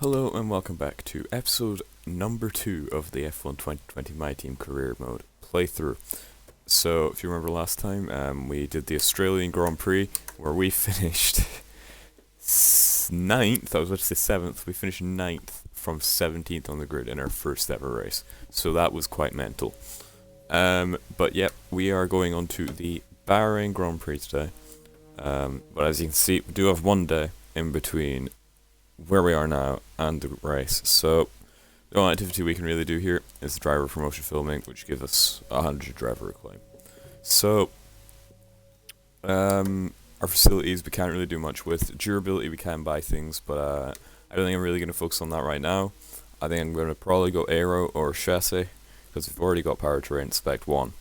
Hello and welcome back to episode number 2 of the F1 2020 My Team Career Mode playthrough. So, if you remember last time, we did the Australian Grand Prix where we finished 9th, I was about to say 7th, we finished 9th from 17th on the grid in our first ever race. So that was quite mental. But yep, we are going on to the Bahrain Grand Prix today. But as you can see, we do have one day in between where we are now and the race. So the only activity we can really do here is the driver promotion filming, which gives us 100 driver acclaim. So our facilities we can't really do much with. Durability we can buy things, but I don't think I'm really going to focus on that right now. I think I'm going to probably go aero or chassis, because we've already got powertrain spec 1.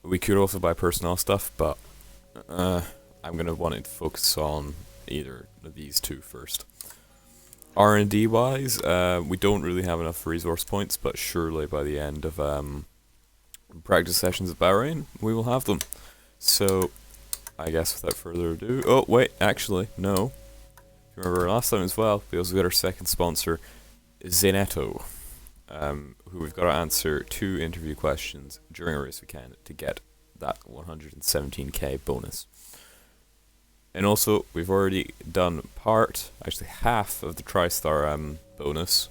We could also buy personnel stuff, but I'm going to want to focus on either of these two first. R&D wise, we don't really have enough resource points, but surely by the end of practice sessions at Bahrain, we will have them. So, I guess without further ado... Oh, wait, actually, no. Remember last time as well, we also got our second sponsor, Zeneto, who we've got to answer 2 interview questions during a race weekend to get that 117k bonus. And also, we've already done actually half of the TriStar bonus,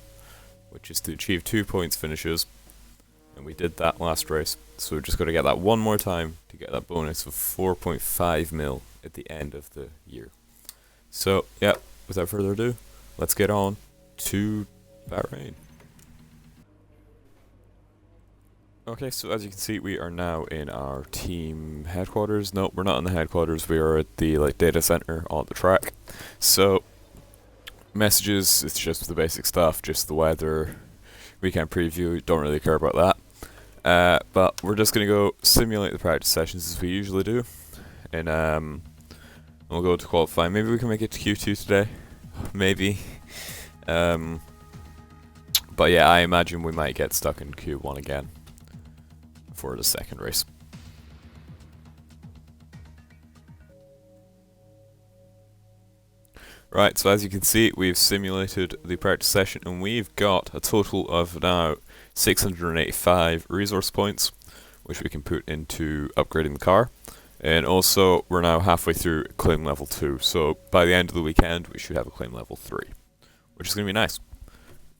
which is to achieve 2 points finishes. And we did that last race, so we're just going to get that one more time to get that bonus of 4.5 mil at the end of the year. So, yeah, without further ado, let's get on to Bahrain. Okay, so as you can see, we are now in our team headquarters. No, we're not in the headquarters. We are at the data center on the track. So, messages, it's just the basic stuff, just the weather, weekend preview. Don't really care about that. But we're just gonna go simulate the practice sessions as we usually do, and we'll go to qualifying. Maybe we can make it to Q2 today. Maybe. But yeah, I imagine we might get stuck in Q1 again for the second race. Right, so as you can see, we've simulated the practice session and we've got a total of now 685 resource points, which we can put into upgrading the car. And also, we're now halfway through claim level 2, so by the end of the weekend, we should have a claim level 3, which is going to be nice.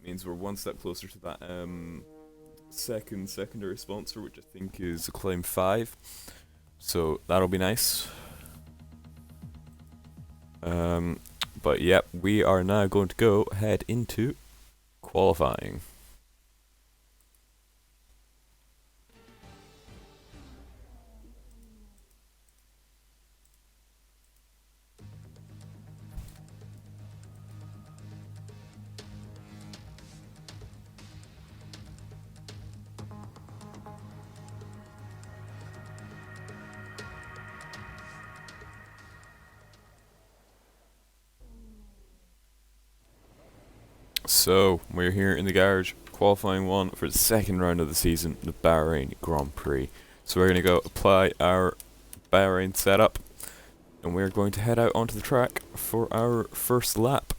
It means we're one step closer to that secondary sponsor, which I think is claim 5, so that'll be nice. But yep, we are now going to head into qualifying. So, we're here in the garage, qualifying 1 for the second round of the season, the Bahrain Grand Prix. So we're going to go apply our Bahrain setup, and we're going to head out onto the track for our first lap.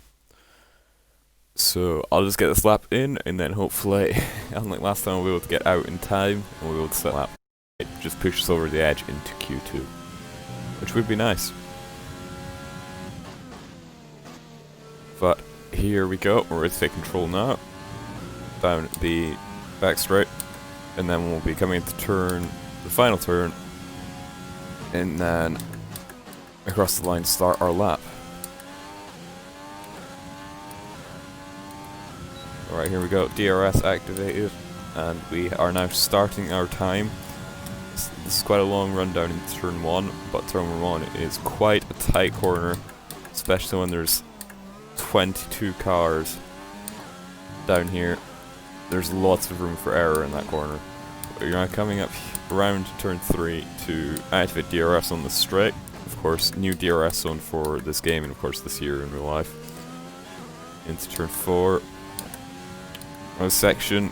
So, I'll just get this lap in, and then hopefully, unlike last time, we'll be able to get out in time, and we'll be able to set a lap. It just pushes us over the edge into Q2, which would be nice. But here we go, we're ready to take control now, down the back straight, and then we'll be coming into the final turn, and then across the line to start our lap. Alright, here we go, DRS activated, and we are now starting our time. This is quite a long run down in turn 1, but turn 1 is quite a tight corner, especially when there's 22 cars down here. There's lots of room for error in that corner. You're now coming up around turn 3 to activate DRS on the straight. Of course, new DRS zone for this game and of course this year in real life. Into turn 4. On a section,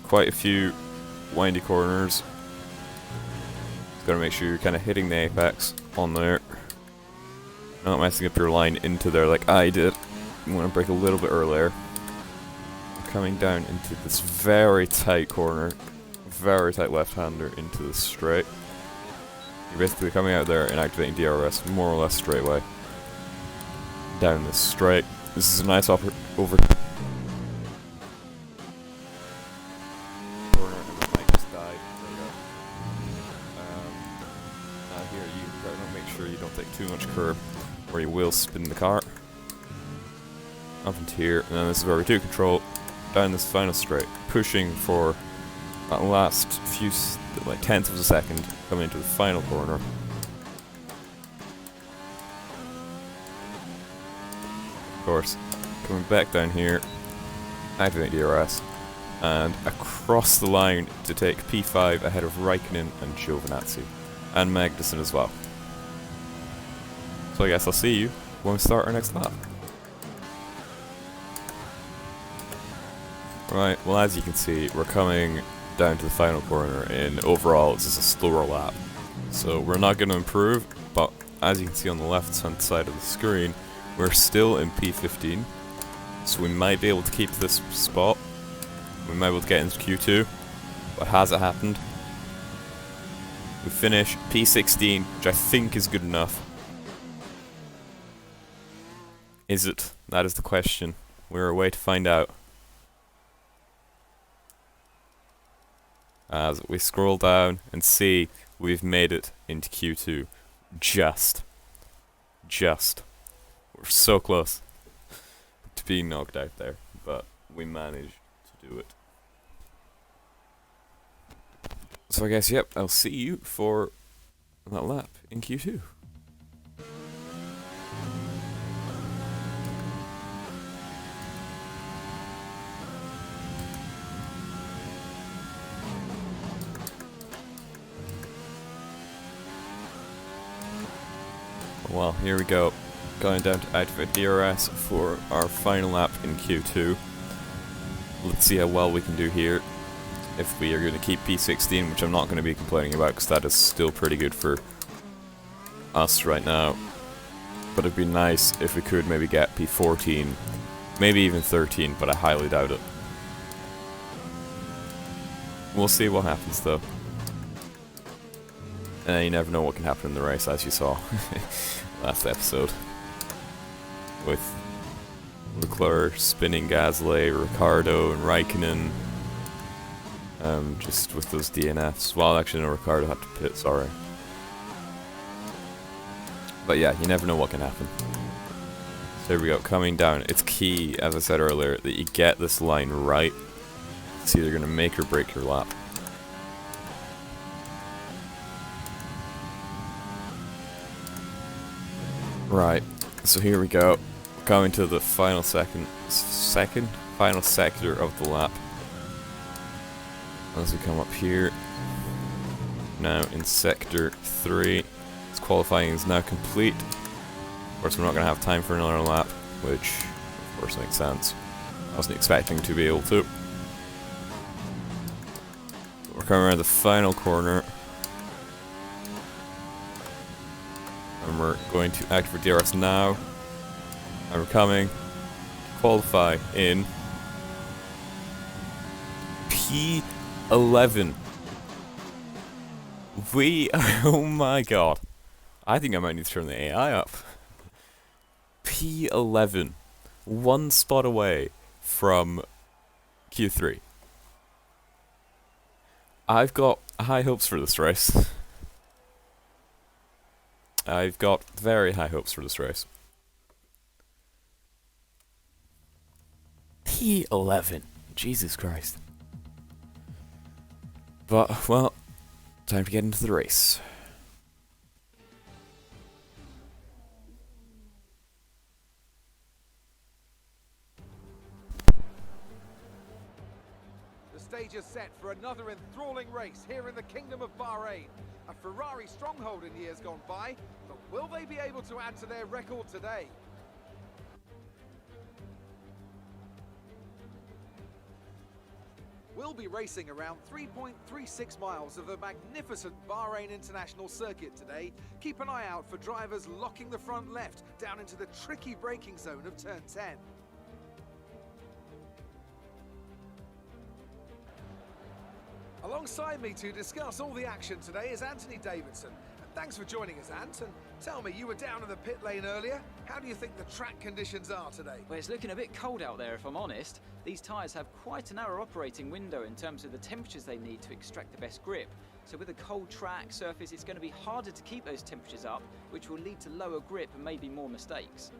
quite a few windy corners. Just gotta make sure you're kind of hitting the apex on there. Not messing up your line into there like I did. I'm going to brake a little bit earlier. coming down into this very tight corner, very tight left-hander into the straight. You're basically coming out there and activating DRS more or less straight away. Down this straight. This is a nice over corner, and the mic just died. There you go. Now here you gotta make sure you don't take too much curb, or you will spin the car. Up into here, and then this is where we do control. Down this final straight, pushing for that last few, like tenths of a second, coming into the final corner. Of course, coming back down here, activate DRS, and across the line to take P5 ahead of Raikkonen and Giovinazzi, and Magnussen as well. So I guess I'll see you when we start our next lap. Right, well as you can see, we're coming down to the final corner, and overall it's just a slower lap. So we're not going to improve, but as you can see on the left hand side of the screen, we're still in P15. So we might be able to keep this spot. We might be able to get into Q2. But has it happened? We finish P16, which I think is good enough. Is it? That is the question. We're away to find out. As we scroll down and see we've made it into Q2. Just. We're so close to being knocked out there, but we managed to do it. So I guess, yep, I'll see you for that lap in Q2. Well, here we go. Going down to activate DRS for our final lap in Q2. Let's see how well we can do here. If we are going to keep P16, which I'm not going to be complaining about because that is still pretty good for us right now. But it'd be nice if we could maybe get P14, maybe even 13, but I highly doubt it. We'll see what happens though. And you never know what can happen in the race, as you saw last episode. With Leclerc spinning Gasly, Ricciardo and Raikkonen. Just with those DNFs. Well, actually no, Ricciardo had to pit, sorry. But yeah, you never know what can happen. So here we go, coming down. It's key, as I said earlier, that you get this line right. It's either going to make or break your lap. Right, so here we go. Going to the final final sector of the lap. As we come up here. Now in sector 3. This qualifying is now complete. Of course we're not going to have time for another lap, which of course makes sense. I wasn't expecting to be able to. We're coming around the final corner. And we're going to activate DRS now. And we're coming to qualify in P11. Oh my god. I think I might need to turn the AI up. P11. One spot away from Q3. I've got high hopes for this race. I've got very high hopes for this race. P11. Jesus Christ. But, well, time to get into the race. The stage is set for another enthralling race here in the Kingdom of Bahrain. A Ferrari stronghold in years gone by, but will they be able to add to their record today? We'll be racing around 3.36 miles of the magnificent Bahrain International Circuit today. Keep an eye out for drivers locking the front left down into the tricky braking zone of turn 10. Alongside me to discuss all the action today is Anthony Davidson. And thanks for joining us, Ant. And tell me, you were down in the pit lane earlier. How do you think the track conditions are today? Well, it's looking a bit cold out there, if I'm honest. These tyres have quite a narrow operating window in terms of the temperatures they need to extract the best grip. So with a cold track surface, it's going to be harder to keep those temperatures up, which will lead to lower grip and maybe more mistakes.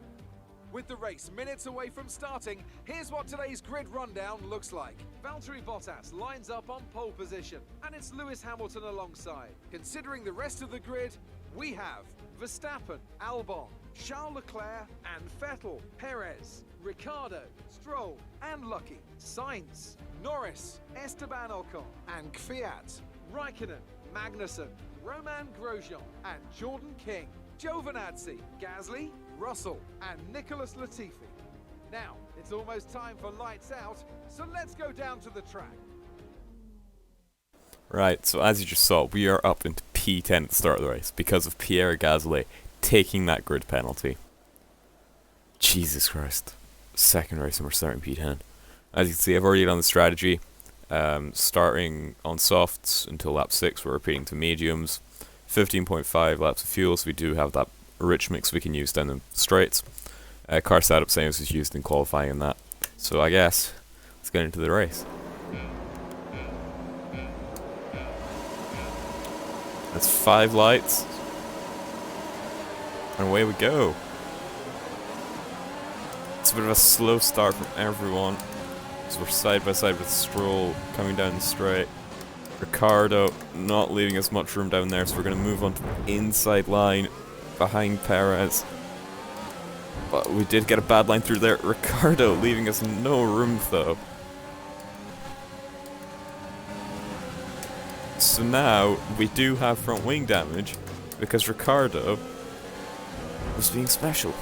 With the race minutes away from starting, here's what today's grid rundown looks like. Valtteri Bottas lines up on pole position, and it's Lewis Hamilton alongside. Considering the rest of the grid, we have Verstappen, Albon, Charles Leclerc and Vettel, Perez, Ricciardo, Stroll and Lucky, Sainz, Norris, Esteban Ocon and Kvyat, Raikkonen, Magnussen, Romain Grosjean and Jordan King, Giovinazzi, Gasly, Russell and Nicholas Latifi. Now, it's almost time for lights out, so let's go down to the track. Right, so as you just saw, we are up into P10 at the start of the race because of Pierre Gasly taking that grid penalty. Jesus Christ. Second race and we're starting P10. As you can see, I've already done the strategy. Starting on softs until lap 6, we're repeating to mediums. 15.5 laps of fuel, so we do have that rich mix we can use down the straights. Car setup, same as was used in qualifying in that. So I guess, let's get into the race. That's 5 lights. And away we go. It's a bit of a slow start from everyone. So we're side by side with Stroll coming down the straight. Ricciardo not leaving us much room down there, so we're going to move on to the inside line behind Perez. But we did get a bad line through there. Ricciardo leaving us no room though. So now we do have front wing damage because Ricciardo was being special.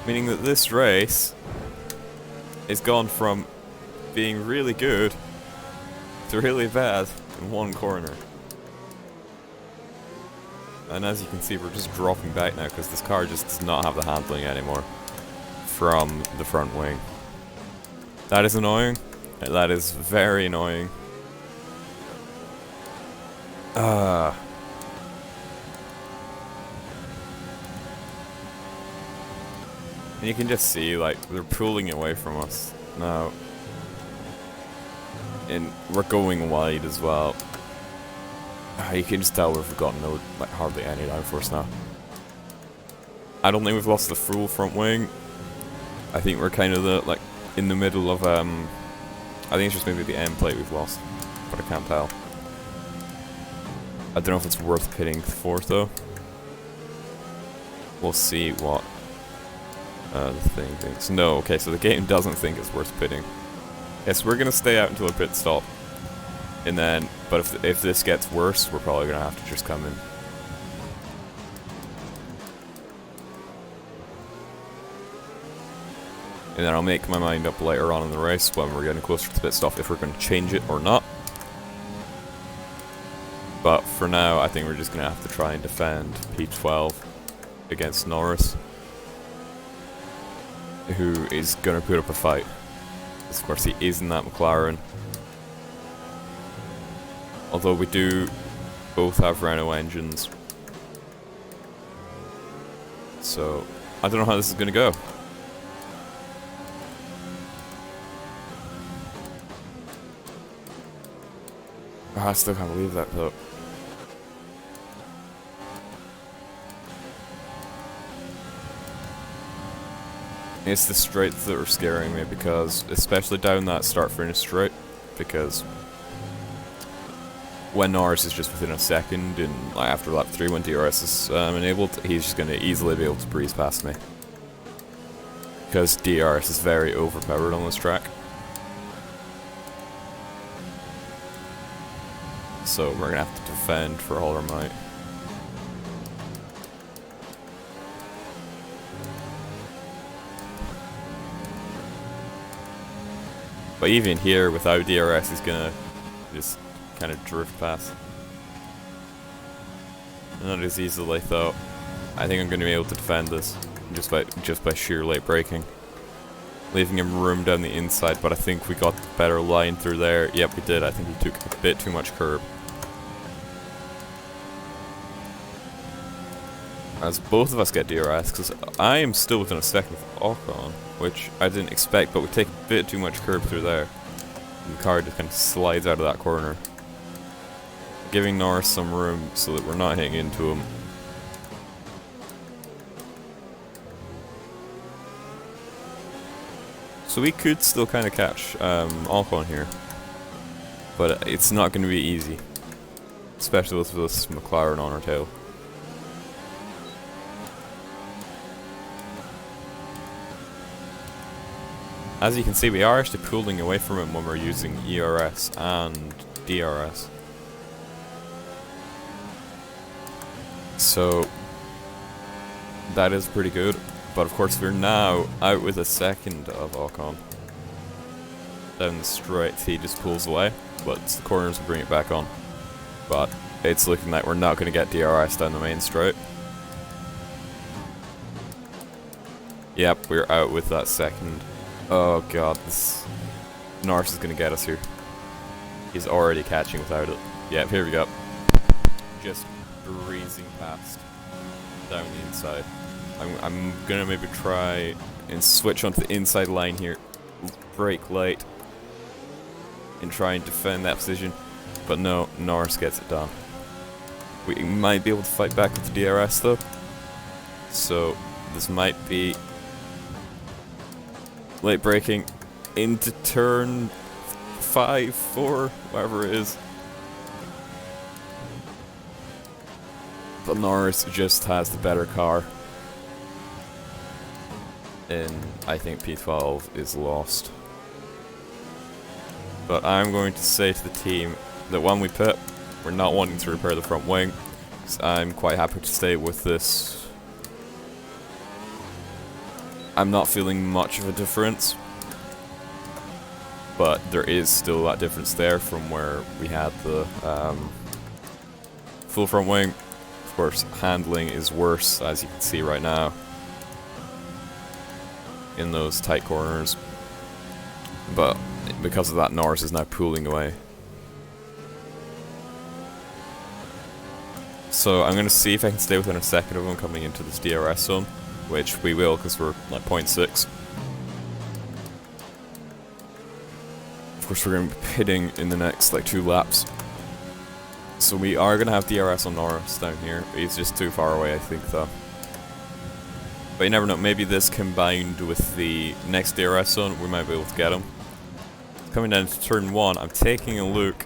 Meaning that this race is gone from being really good to really bad in one corner. And as you can see, we're just dropping back now because this car just does not have the handling anymore from the front wing. That is annoying. That is very annoying. And you can just see, like, they're pulling away from us now. And we're going wide as well. You can just tell we've got no, like, hardly any downforce now. I don't think we've lost the full front wing. I think we're kind of in the middle of, I think it's just maybe the end plate we've lost, but I can't tell. I don't know if it's worth pitting for though. We'll see what the thing thinks. No, okay, so the game doesn't think it's worth pitting. Yes, we're gonna stay out until a pit stop, and then, but if this gets worse, we're probably gonna have to just come in. And then I'll make my mind up later on in the race when we're getting closer to the pit stop if we're going to change it or not. But for now, I think we're just going to have to try and defend P12 against Norris, who is going to put up a fight. Because of course he is in that McLaren. Although we do both have Renault engines. So, I don't know how this is going to go. Oh, I still can't believe that though. It's the straights that are scaring me, because especially down that start-finish straight, because when Norris is just within a second, and like after lap 3 when DRS is enabled, he's just going to easily be able to breeze past me. Because DRS is very overpowered on this track. So we're going to have to defend for all our might. But even here, without DRS, he's going to just kind of drift past. Not as easily though. I think I'm going to be able to defend this just by sheer late braking. leaving him room down the inside, but I think we got the better line through there. Yep, we did. I think he took a bit too much curb. As both of us get DRS, because I am still within a second of Ocon, which I didn't expect, but we take a bit too much curb through there. And the car just kind of slides out of that corner, giving Norris some room so that we're not hitting into him. So we could still kind of catch Ocon here, but it's not going to be easy, especially with this McLaren on our tail. As you can see, we are actually pulling away from him when we're using ERS and DRS. So that is pretty good, but of course we're now out with a second of Ocon. Down the straight, he just pulls away, but it's the corners will bring it back on. But it's looking like we're not going to get DRS down the main straight. Yep, we're out with that second. Oh god, this Norris is going to get us here. He's already catching without it. Yep, here we go. Just breezing past down the inside. I'm gonna maybe try and switch onto the inside line here, brake late, and try and defend that position, but no, Norris gets it done. We might be able to fight back with the DRS though, so this might be late braking into turn 5, 4, whatever it is. But Norris just has the better car. And I think P12 is lost. But I'm going to say to the team that when we pit, we're not wanting to repair the front wing. So I'm quite happy to stay with this. I'm not feeling much of a difference, but there is still that difference there from where we had the full front wing. Of course, handling is worse, as you can see right now, in those tight corners, but because of that, Norris is now pulling away. So I'm going to see if I can stay within a second of him coming into this DRS zone, which we will because we're like 0.6. Of course, we're going to be pitting in the next like 2 laps. So we are going to have DRS on Norris down here. He's just too far away, I think, though. But you never know, maybe this combined with the next DRS zone, we might be able to get him. Coming down to turn 1, I'm taking a look.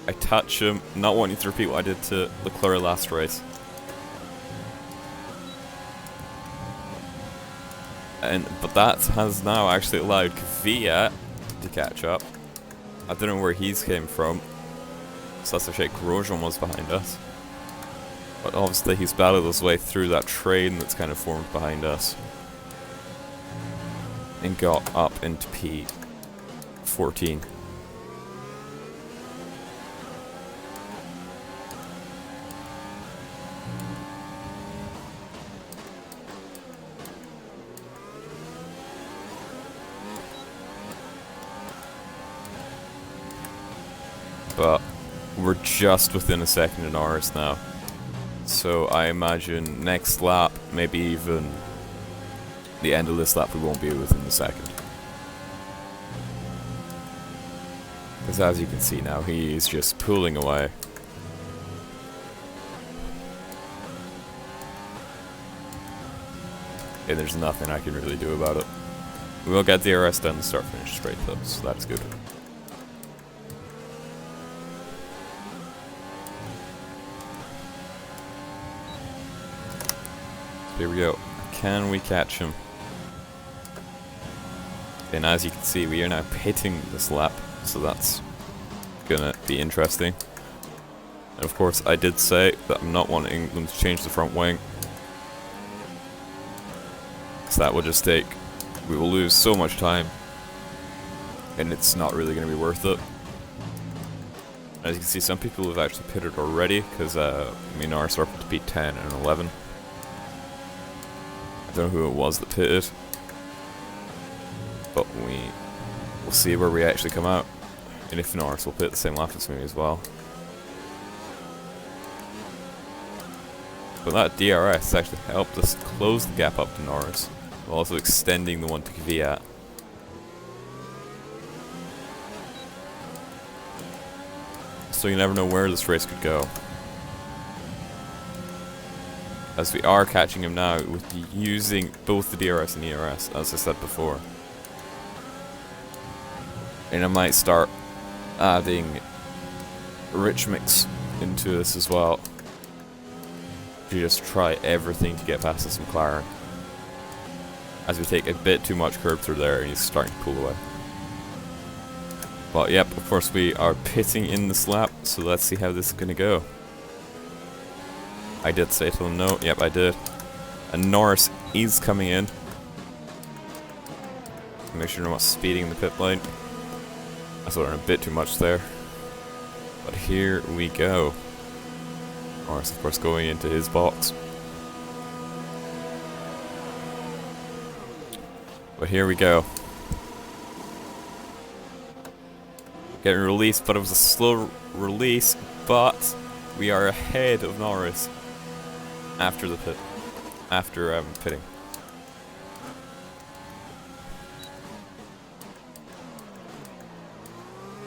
I touch him, not wanting to repeat what I did to Leclerc last race. But that has now actually allowed Kvyat to catch up. I don't know where he's came from. So that's actually Grosjean was behind us. But obviously he's battled his way through that train that's kind of formed behind us. And got up into P14. But we're just within a second of Norris now. So I imagine next lap, maybe even the end of this lap, we won't be within the second. Because as you can see now, he's just pulling away. And there's nothing I can really do about it. We will get the DRS down the start-finish straight though, so that's good. Here we go. Can we catch him? And as you can see, we are now pitting this lap, so that's gonna be interesting. And of course, I did say that I'm not wanting them to change the front wing, because that will just take, we will lose so much time, and it's not really going to be worth it. As you can see, some people have actually pitted already, because me and Norris are up to P10 and 11. I don't know who it was that pitted. but we'll see where we actually come out. And if Norris will pit the same lap as me as well. But that DRS actually helped us close the gap up to Norris, while also extending the one to Kvyat. So you never know where this race could go. As we are catching him now with using both the DRS and ERS, as I said before. And I might start adding rich mix into this as well. You just try everything to get past this McLaren. As we take a bit too much curb through there and he's starting to pull away. But yep, of course we are pitting in this lap, so let's see how this is going to go. I did say to him no, yep I did. And Norris is coming in. Make sure I'm not speeding in the pit lane. I thought I went a bit too much there. But here we go. Norris, of course, going into his box. But here we go. Getting released, but it was a slow release, but we are ahead of Norris after the pit. After pitting.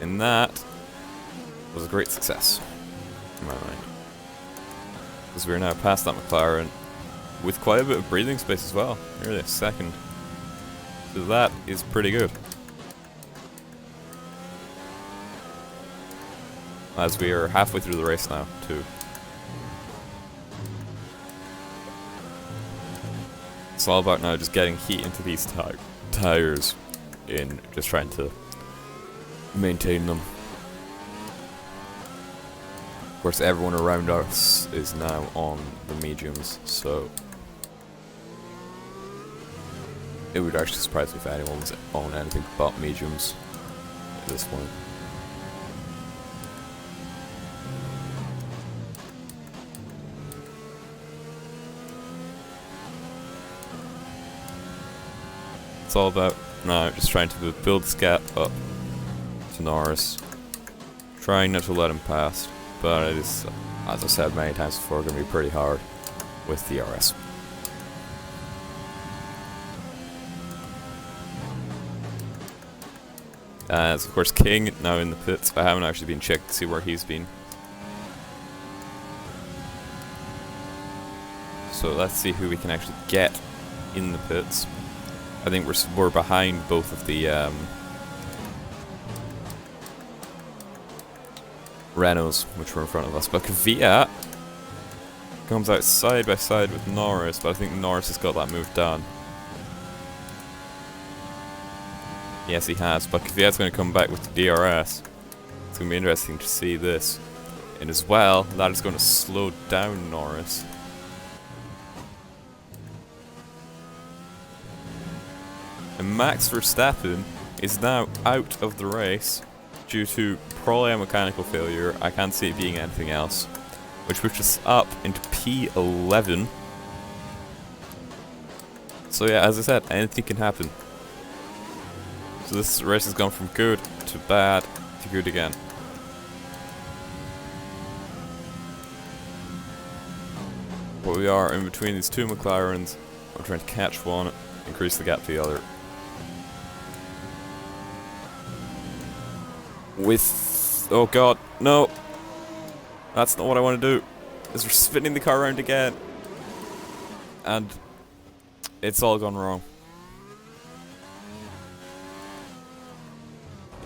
And that was a great success, in my mind. Because we're now past that McLaren with quite a bit of breathing space as well. Nearly a second. So that is pretty good. As we are halfway through the race now, too. It's all about now just getting heat into these tires and just trying to maintain them. Of course, everyone around us is now on the mediums, so it would actually surprise me if anyone's on anything but mediums at this point. It's all about now just trying to build this gap up to Norris, trying not to let him pass, but it is, as I said many times before, going to be pretty hard with the RS. As of course King now in the pits. I haven't actually been checked to see where he's been. So let's see who we can actually get in the pits. I think we're behind both of the Renaults, which were in front of us. But Kvyat comes out side by side with Norris, but I think Norris has got that move done. Yes, he has, but Kvyat's going to come back with the DRS. It's going to be interesting to see this. And as well, that is going to slow down Norris. And Max Verstappen is now out of the race due to probably a mechanical failure. I can't see it being anything else. Which pushes us up into P11. So yeah, as I said, anything can happen. So this race has gone from good to bad to good again. But we are in between these two McLarens. We're trying to catch one, increase the gap to the other. With... oh god, no! That's not what I want to do. Is we're spinning the car around again. And it's all gone wrong.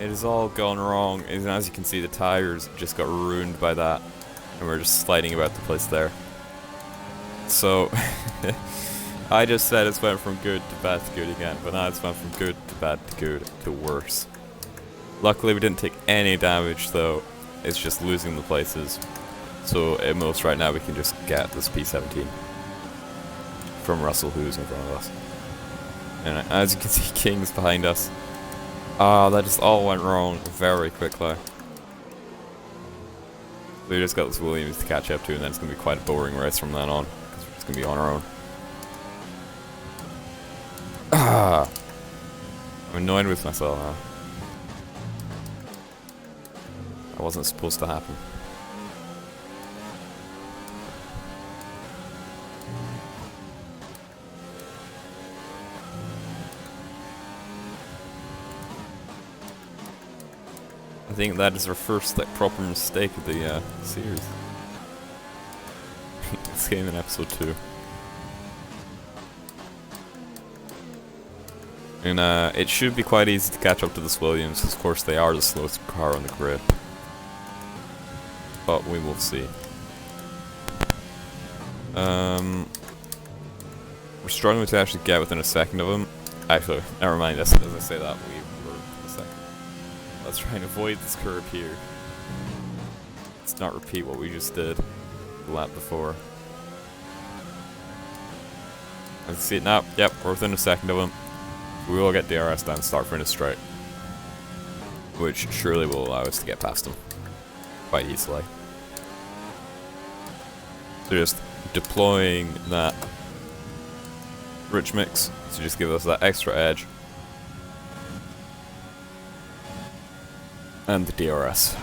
It has all gone wrong, and as you can see the tires just got ruined by that. And we're just sliding about the place there. So, I just said it's went from good to bad to good again, but now it's went from good to bad to good to worse. Luckily we didn't take any damage though, it's just losing the places. So at most right now we can just get this P17 from Russell, who's in front of us. And as you can see, King's behind us. Ah, that just all went wrong very quickly. We just got this Williams to catch up to, and then it's going to be quite a boring race from then on, because we're just going to be on our own. Ah! I'm annoyed with myself now. That wasn't supposed to happen. I think that is our first like proper mistake of the series. This game in episode 2. And it should be quite easy to catch up to this Williams, because of course they are the slowest car on the grid. But we will see. We're struggling to actually get within a second of him. Actually, never mind, as I say that, we were a second. Let's try and avoid this curve here. Let's not repeat what we just did the lap before. I can see it now. Yep, we're within a second of him. We will get DRS down, start finish straight, which surely will allow us to get past him quite easily. So just deploying that rich mix to just give us that extra edge, and the DRS.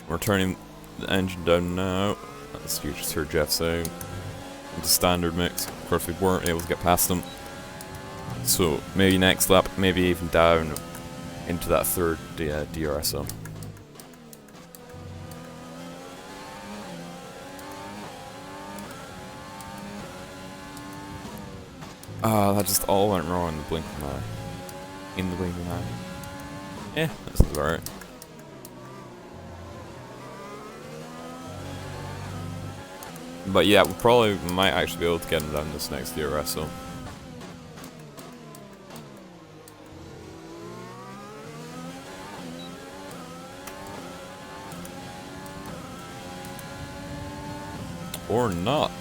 We're turning the engine down now. As you just heard Jeff saying, the standard mix. Of course, we weren't able to get past them. So maybe next lap, maybe even down into that third DRS zone. That just all went wrong in the blink of an eye. In the blink of an eye. Yeah, that's alright. But yeah, we probably might actually be able to get him down this next DRS zone. Or not.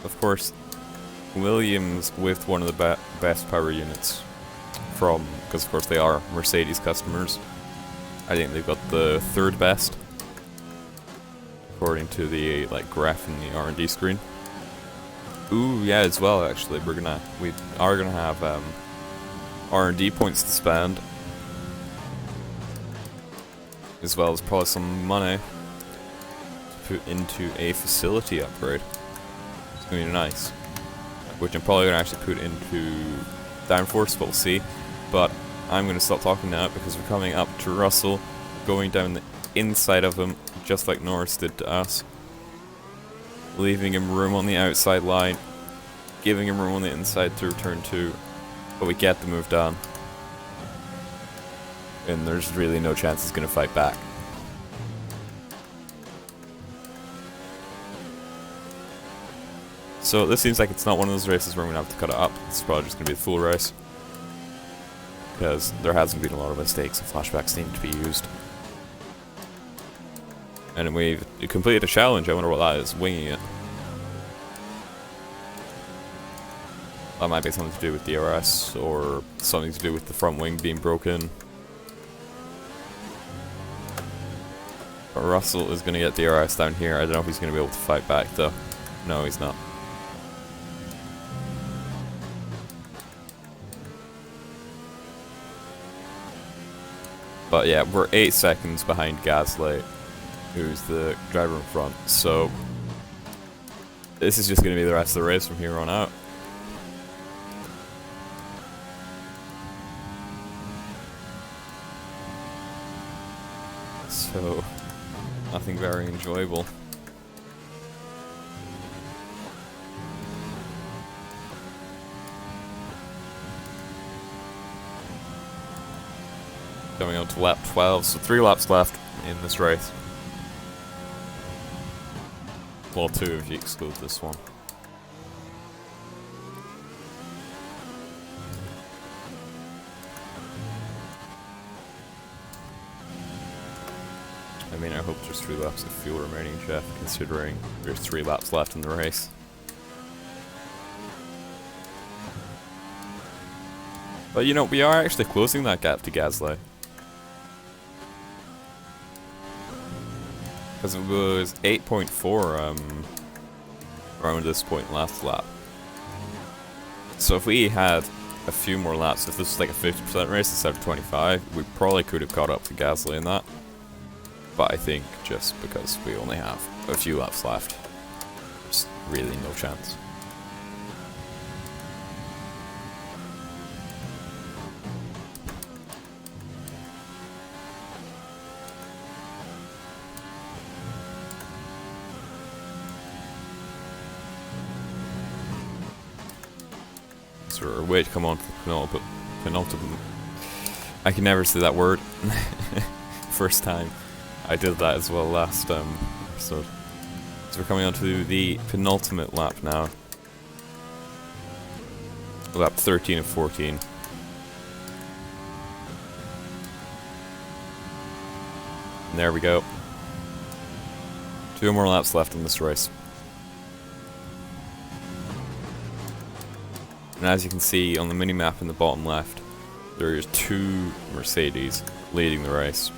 Of course, Williams with one of the best power units because of course they are Mercedes customers. I think they've got the third best, according to the graph in the R&D screen. Ooh, yeah, as well. Actually, we are gonna have R&D points to spend, as well as probably some money to put into a facility upgrade. It's gonna be nice, which I'm probably gonna actually put into downforce, but we'll see. But I'm gonna stop talking now because we're coming up to Russell, going down the inside of him, just like Norris did to us, leaving him room on the outside line, giving him room on the inside through turn 2, but we get the move done, and there's really no chance he's going to fight back. So this seems like it's not one of those races where we're going to have to cut it up. It's probably just going to be a full race, because there hasn't been a lot of mistakes and flashbacks needing to be used. And we've completed a challenge. I wonder what that is. Winging it. That might be something to do with DRS, or something to do with the front wing being broken. But Russell is going to get DRS down here. I don't know if he's going to be able to fight back though. No, he's not. But yeah, we're 8 seconds behind Gasly, who's the driver in front, so this is just going to be the rest of the race from here on out. So, nothing very enjoyable. Going on to lap 12, so 3 laps left in this race. Well, 2 if you exclude this one. I mean, I hope there's 3 laps of fuel remaining, Jeff, considering there's 3 laps left in the race. But you know, we are actually closing that gap to Gasly. Because it was 8.4 around this point last lap. So if we had a few more laps, if this was like a 50% race instead of 25, we probably could have caught up to Gasly in that. But I think just because we only have a few laps left, there's really no chance. So wait to come on to the penultimate. I can never say that word. First time I did that as well last episode. So we're coming on to the penultimate lap now. Lap 13 and 14. And there we go. 2 more laps left in this race. And as you can see on the mini-map in the bottom left, there's 2 Mercedes leading the race.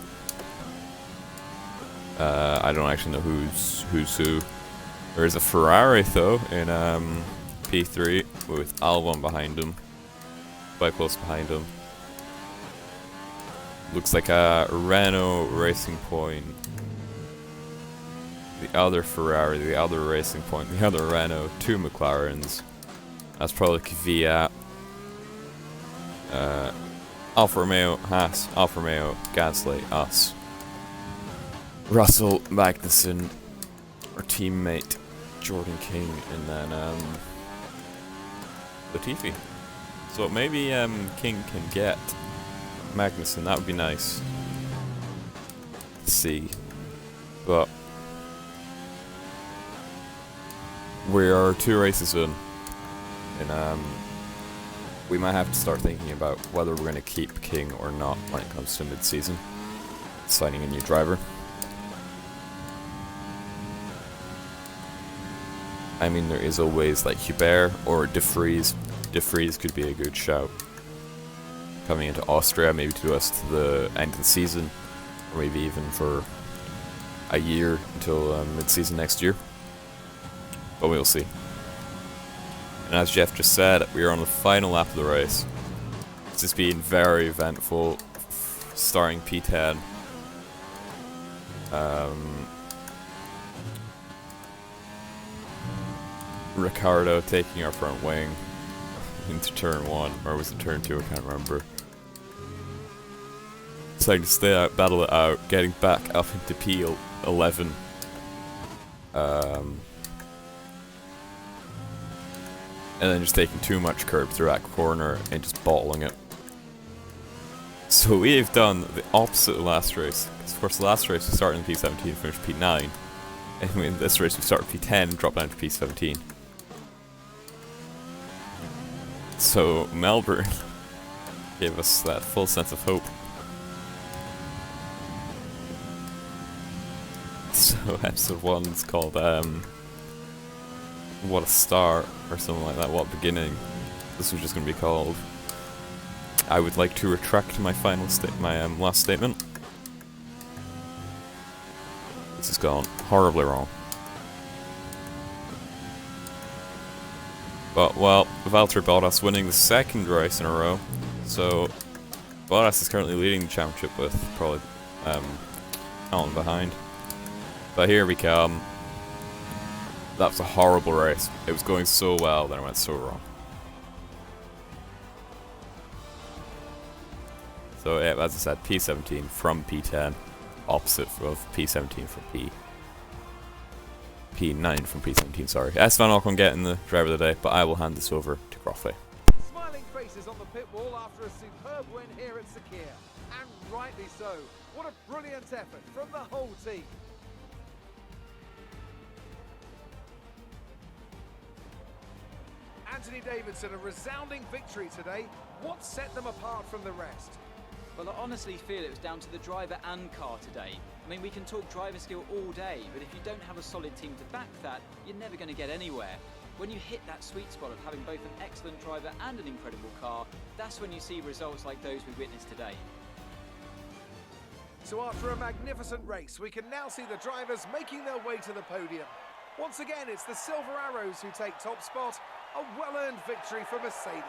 I don't actually know who's who. There is a Ferrari though in P3 with Albon behind him, quite close behind him. Looks like a Renault Racing Point. The other Ferrari, the other Racing Point, the other Renault, 2 McLarens. That's probably Kvyat. Alfa Romeo, Haas, Alfa Romeo, Gasly, us. Russell, Magnussen, our teammate, Jordan King, and then Latifi. So maybe King can get Magnussen, that would be nice to see. But we are 2 races in. And we might have to start thinking about whether we're going to keep King or not when it comes to mid-season, signing a new driver. I mean, there is always like Hubert or De Vries. De Vries could be a good shout. Coming into Austria, maybe to us to the end of the season, or maybe even for a year until mid-season next year. But we'll see. And as Jeff just said, we are on the final lap of the race. This has been very eventful, starting P10. Ricardo taking our front wing into turn 1, or was it turn 2? I can't remember. Deciding to stay out, battle it out, getting back up into P11. And then just taking too much curb through that corner and just bottling it. So we've done the opposite of last race. Because of course the last race we started in P17 and finished P9. And in this race we started P10 and dropped down to P17. So Melbourne gave us that full sense of hope. So episode 1 is called What a Start, or something like that, What Beginning. This was just going to be called I would like to retract my final last statement. This has gone horribly wrong. But, well, Valtteri Bottas winning the 2nd race in a row, so Bottas is currently leading the championship with probably Hamilton behind. But here we come. That was a horrible race. It was going so well, then it went so wrong. So yeah, as I said, P17 from P10, opposite of P17 from P9 from P17, sorry. Esteban Ocon getting the driver of the day, but I will hand this over to Groffey. Smiling faces on the pit wall after a superb win here at Sakir. And rightly so. What a brilliant effort from the whole team. Anthony Davidson, a resounding victory today. What set them apart from the rest? Well, I honestly feel it was down to the driver and car today. I mean, we can talk driver skill all day, but if you don't have a solid team to back that, you're never going to get anywhere. When you hit that sweet spot of having both an excellent driver and an incredible car, that's when you see results like those we witnessed today. So after a magnificent race, we can now see the drivers making their way to the podium. Once again, it's the Silver Arrows who take top spot. A well-earned victory for Mercedes.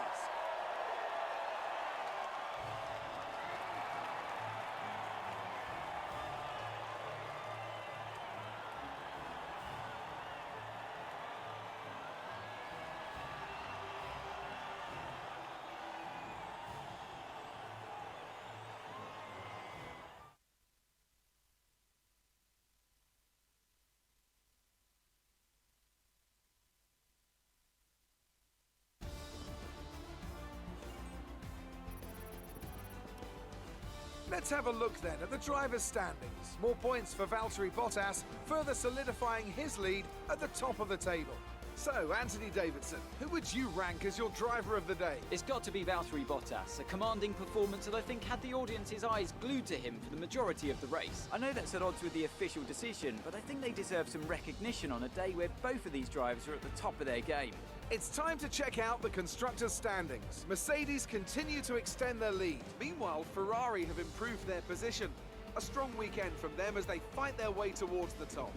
Let's have a look then at the drivers' standings. More points for Valtteri Bottas, further solidifying his lead at the top of the table. So, Anthony Davidson, who would you rank as your driver of the day? It's got to be Valtteri Bottas, a commanding performance that I think had the audience's eyes glued to him for the majority of the race. I know that's at odds with the official decision, but I think they deserve some recognition on a day where both of these drivers are at the top of their game. It's time to check out the constructors' standings. Mercedes continue to extend their lead. Meanwhile, Ferrari have improved their position. A strong weekend from them as they fight their way towards the top.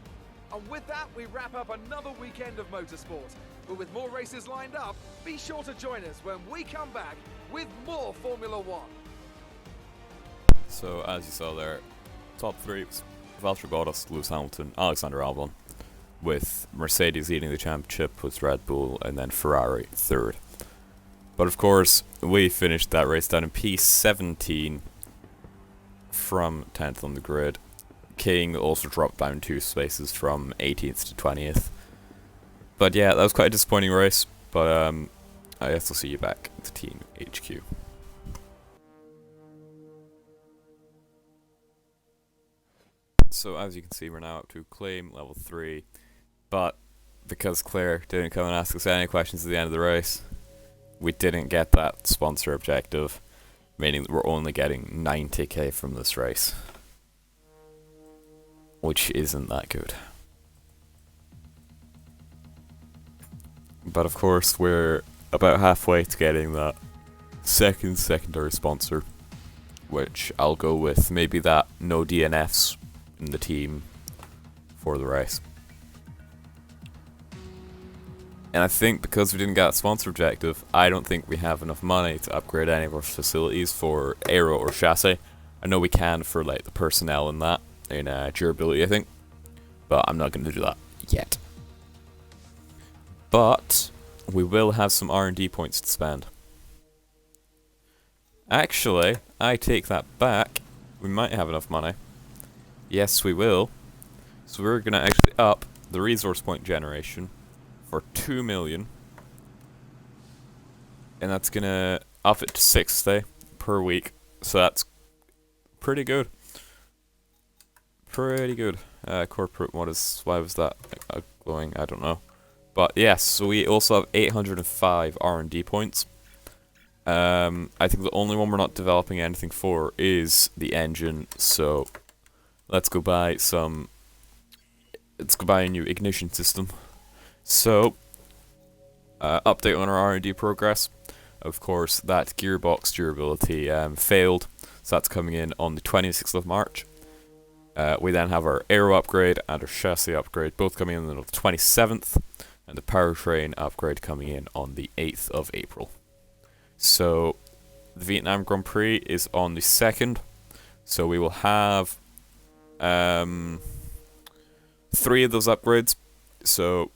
And with that, we wrap up another weekend of motorsport. But with more races lined up, be sure to join us when we come back with more Formula One. So, as you saw there, top three was Valtteri Bottas, Lewis Hamilton, Alexander Albon, with Mercedes leading the championship, with Red Bull, and then Ferrari third. But of course, we finished that race down in P17 from 10th on the grid. King also dropped down 2 spaces from 18th to 20th. But yeah, that was quite a disappointing race, but I guess I'll see you back at the Team HQ. So as you can see, we're now up to claim level 3, but because Claire didn't come and ask us any questions at the end of the race, we didn't get that sponsor objective, meaning that we're only getting 90k from this race, which isn't that good. But of course, we're about halfway to getting that secondary sponsor, which I'll go with maybe that no DNFs in the team for the race. And I think because we didn't get a sponsor objective, I don't think we have enough money to upgrade any of our facilities for aero or chassis. I know we can for like the personnel and that, in durability I think, but I'm not going to do that yet. But we will have some R&D points to spend. Actually, I take that back. We might have enough money. Yes, we will. So we're going to actually up the resource point generation for 2 million. And that's going to up it to 60 per week. So that's pretty good. Pretty good. Corporate, why was that glowing? I don't know. But yes, so we also have 805 R&D points. I think the only one we're not developing anything for is the engine, so let's go buy a new ignition system. So, update on our R&D progress. Of course, that gearbox durability failed, so that's coming in on the 26th of March. We then have our aero upgrade and our chassis upgrade, both coming in on the 27th, and the powertrain upgrade coming in on the 8th of April. So, the Vietnam Grand Prix is on the 2nd, so we will have 3 of those upgrades, so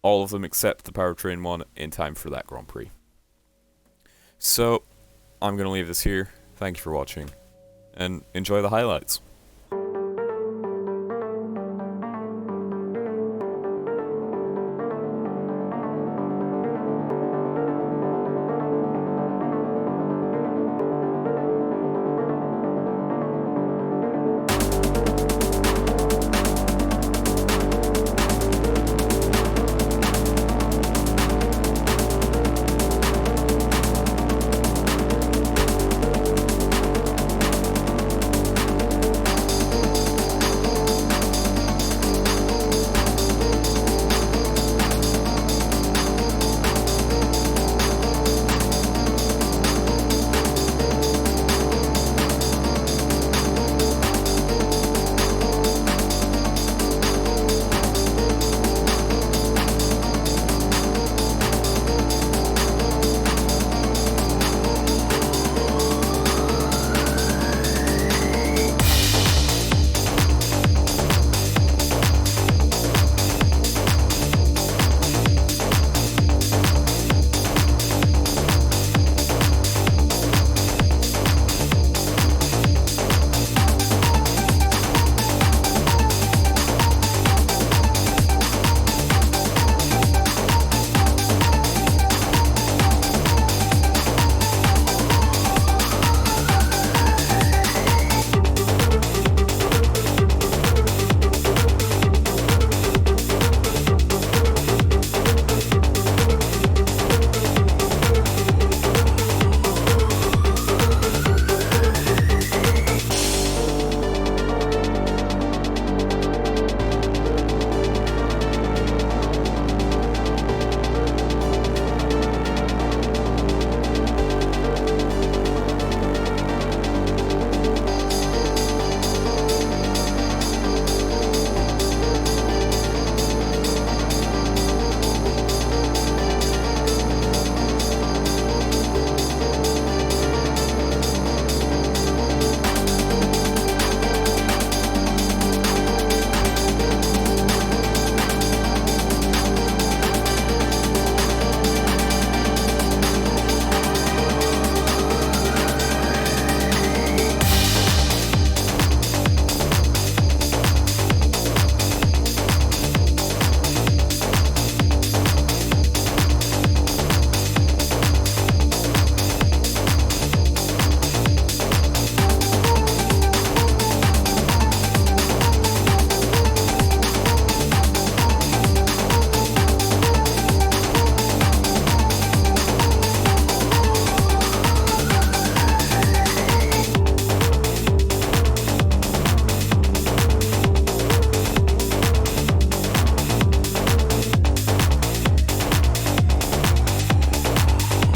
all of them except the powertrain one in time for that Grand Prix. So, I'm going to leave this here. Thank you for watching, and enjoy the highlights.